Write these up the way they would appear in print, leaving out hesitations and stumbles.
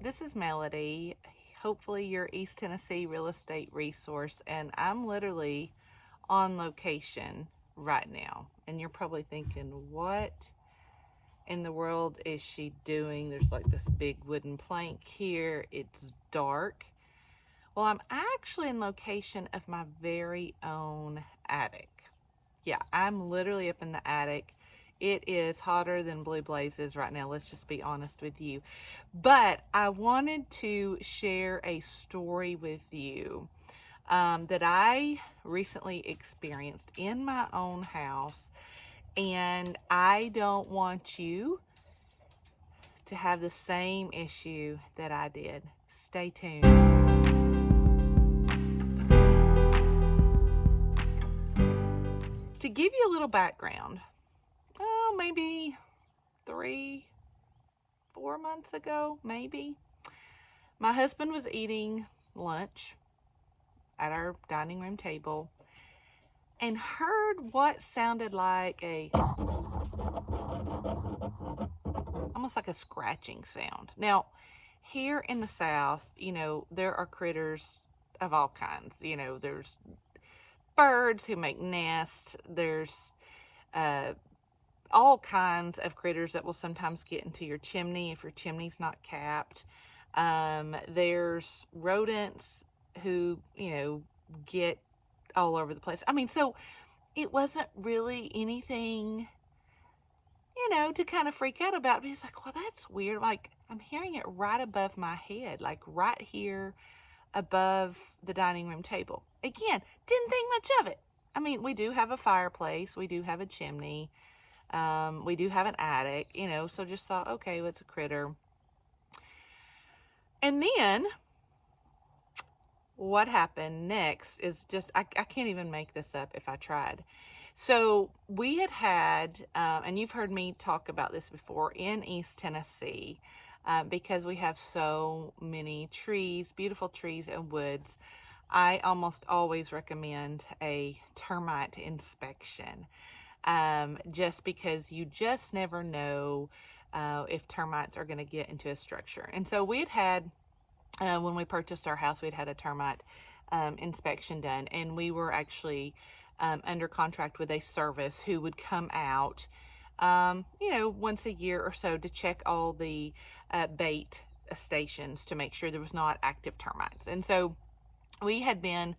This is Melody, hopefully your East Tennessee real estate resource, and I'm literally on location right now. And you're probably thinking, what in the world is she doing? There's like this big wooden plank here. It's dark. Well, I'm actually in location of my very own attic. Yeah, I'm literally up in the attic. It is hotter than blue blazes right now. Let's just be honest with you. But I wanted to share a story with you that I recently experienced in my own house. And I don't want you to have the same issue that I did. Stay tuned. To give you a little background, maybe 3-4 months ago, maybe, my husband was eating lunch at our dining room table and heard what sounded like almost like a scratching sound. Now, here in the South, there are critters of all kinds. There's birds who make nests. There's all kinds of critters that will sometimes get into your chimney if your chimney's not capped. There's rodents who, get all over the place. So it wasn't really anything, to kind of freak out about. But he's like, well, that's weird. Like, I'm hearing it right above my head, like right here above the dining room table. Again, didn't think much of it. We do have a fireplace. We do have a chimney. We do have an attic, so just thought, okay, well, it's a critter. And then what happened next is just, I can't even make this up if I tried. So we had, and you've heard me talk about this before, in East Tennessee, because we have so many trees, beautiful trees and woods, I almost always recommend a termite inspection. Just because you just never know if termites are going to get into a structure. And so we had when we purchased our house, we'd had a termite inspection done, and we were actually under contract with a service who would come out, once a year or so to check all the bait stations to make sure there was not active termites. And so we had been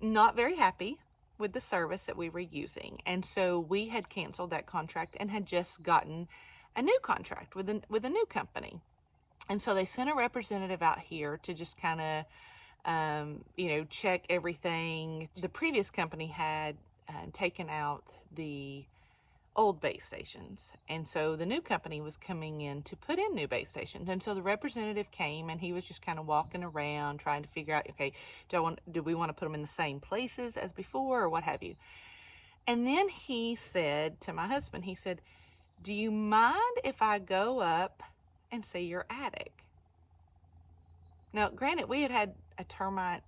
not very happy with the service that we were using, and so we had canceled that contract and had just gotten a new contract with a new company. And so they sent a representative out here to just kind of check everything. The previous company had taken out the old base stations, and so the new company was coming in to put in new base stations. And so the representative came, and he was just kind of walking around trying to figure out, okay, do we want to put them in the same places as before, or what have you? And then he said to my husband, he said, do you mind if I go up and see your attic? Now, granted, we had a termite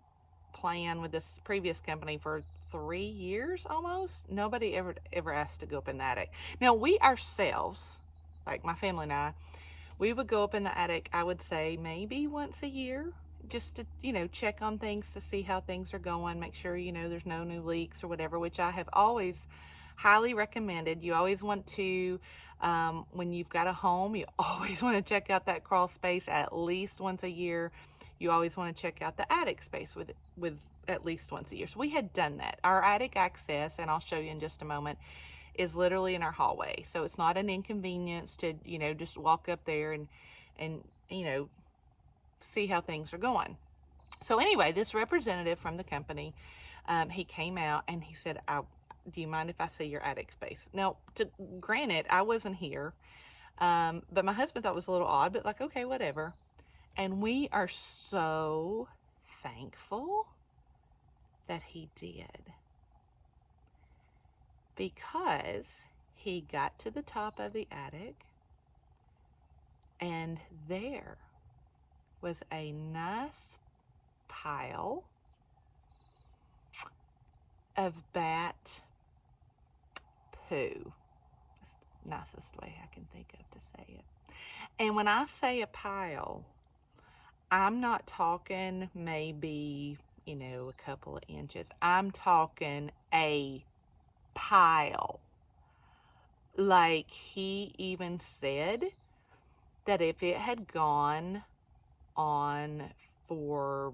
plan with this previous company for 3 years almost. Nobody ever asked to go up in the attic. Now, we ourselves, like my family and I, we would go up in the attic, I would say maybe once a year, just to check on things, to see how things are going, make sure there's no new leaks or whatever, which I have always highly recommended. You always want to, when you've got a home, you always want to check out that crawl space at least once a year. You always want to check out the attic space with at least once a year. So we had done that. Our attic access, and I'll show you in just a moment, is literally in our hallway. So it's not an inconvenience to, just walk up there and see how things are going. So anyway, this representative from the company, he came out and he said, do you mind if I see your attic space? Now, granted, I wasn't here, but my husband thought it was a little odd, but like, okay, whatever. And we are so thankful that he did, because he got to the top of the attic, and there was a nice pile of bat poo. That's the nicest way I can think of to say it. And when I say a pile, I'm not talking maybe, you know, a couple of inches. I'm talking a pile. Like, he even said that if it had gone on for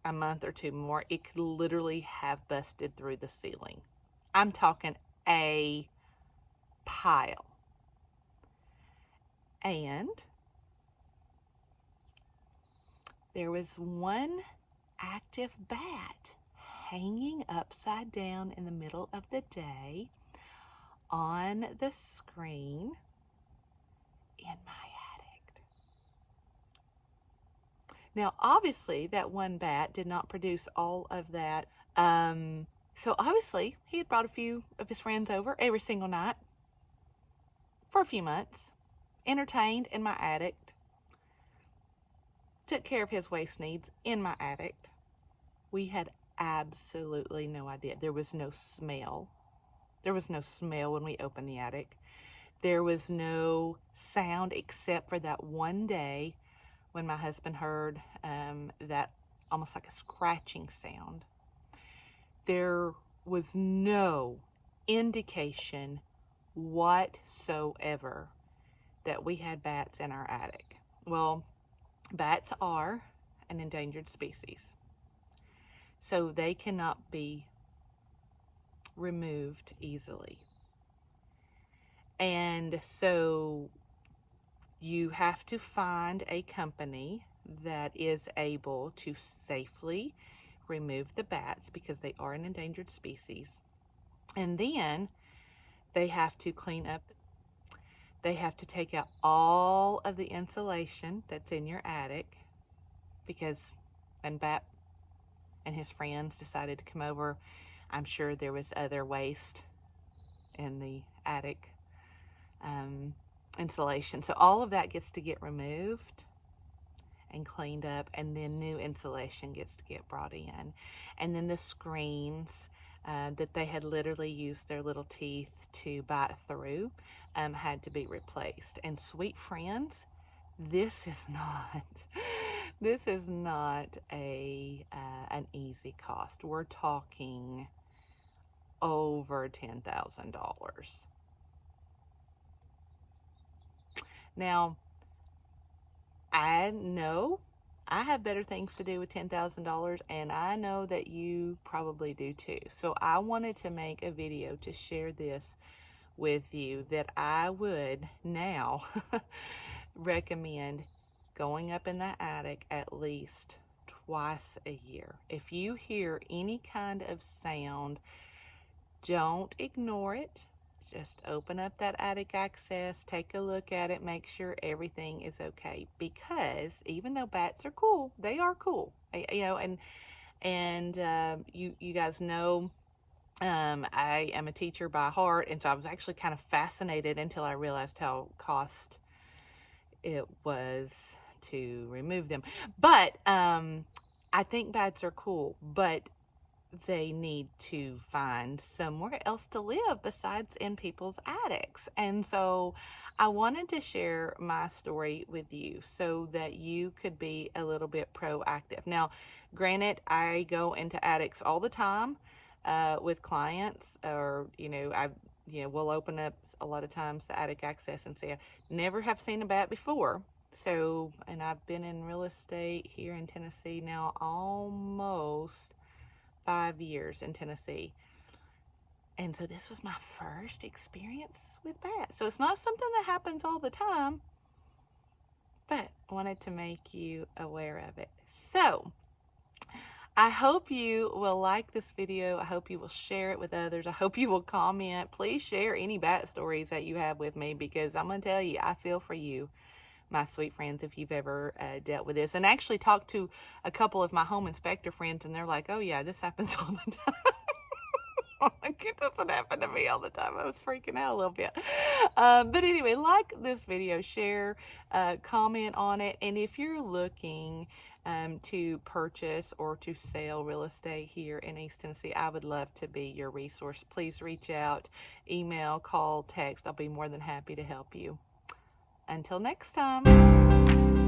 a month or two more, it could literally have busted through the ceiling. I'm talking a pile. And there was one active bat hanging upside down in the middle of the day on the screen in my attic. Now, obviously, that one bat did not produce all of that. So obviously, he had brought a few of his friends over every single night for a few months, entertained in my attic, took care of his waste needs in my attic. We had absolutely no idea. There was no smell. There was no smell when we opened the attic. There was no sound except for that one day when my husband heard that almost like a scratching sound. There was no indication whatsoever that we had bats in our attic. Well, bats are an endangered species, so they cannot be removed easily. And so you have to find a company that is able to safely remove the bats because they are an endangered species. And then they have to clean up. They have to take out all of the insulation that's in your attic, because when Bat and his friends decided to come over, I'm sure there was other waste in the attic insulation. So all of that gets to get removed and cleaned up, and then new insulation gets to get brought in. And then the screens that they had literally used their little teeth to bite through had to be replaced. And sweet friends, this is not an easy cost. We're talking over $10,000. Now, I know I have better things to do with $10,000, and I know that you probably do too. So I wanted to make a video to share this with you, that I would now recommend going up in that attic at least twice a year. If you hear any kind of sound, don't ignore it. Just open up that attic access, take a look at it, make sure everything is okay. Because even though bats are cool, they are cool. You know, and you guys know I am a teacher by heart, and so I was actually kind of fascinated until I realized how cost it was to remove them. But I think bats are cool, but they need to find somewhere else to live besides in people's attics. And so I wanted to share my story with you so that you could be a little bit proactive. Now, granted, I go into attics all the time with clients, or we'll open up a lot of times the attic access and say, I never have seen a bat before. So, and I've been in real estate here in Tennessee now almost 5 years in Tennessee. And so this was my first experience with bats. So it's not something that happens all the time, but I wanted to make you aware of it. So I hope you will like this video. I hope you will share it with others. I hope you will comment. Please share any bat stories that you have with me, because I'm going to tell you, I feel for you, my sweet friends, if you've ever dealt with this. And actually talked to a couple of my home inspector friends, and they're like, oh yeah, this happens all the time. It doesn't happen to me all the time. I was freaking out a little bit. But anyway, like this video, share, comment on it. And if you're looking to purchase or to sell real estate here in East Tennessee, I would love to be your resource. Please reach out, email, call, text. I'll be more than happy to help you. until next time.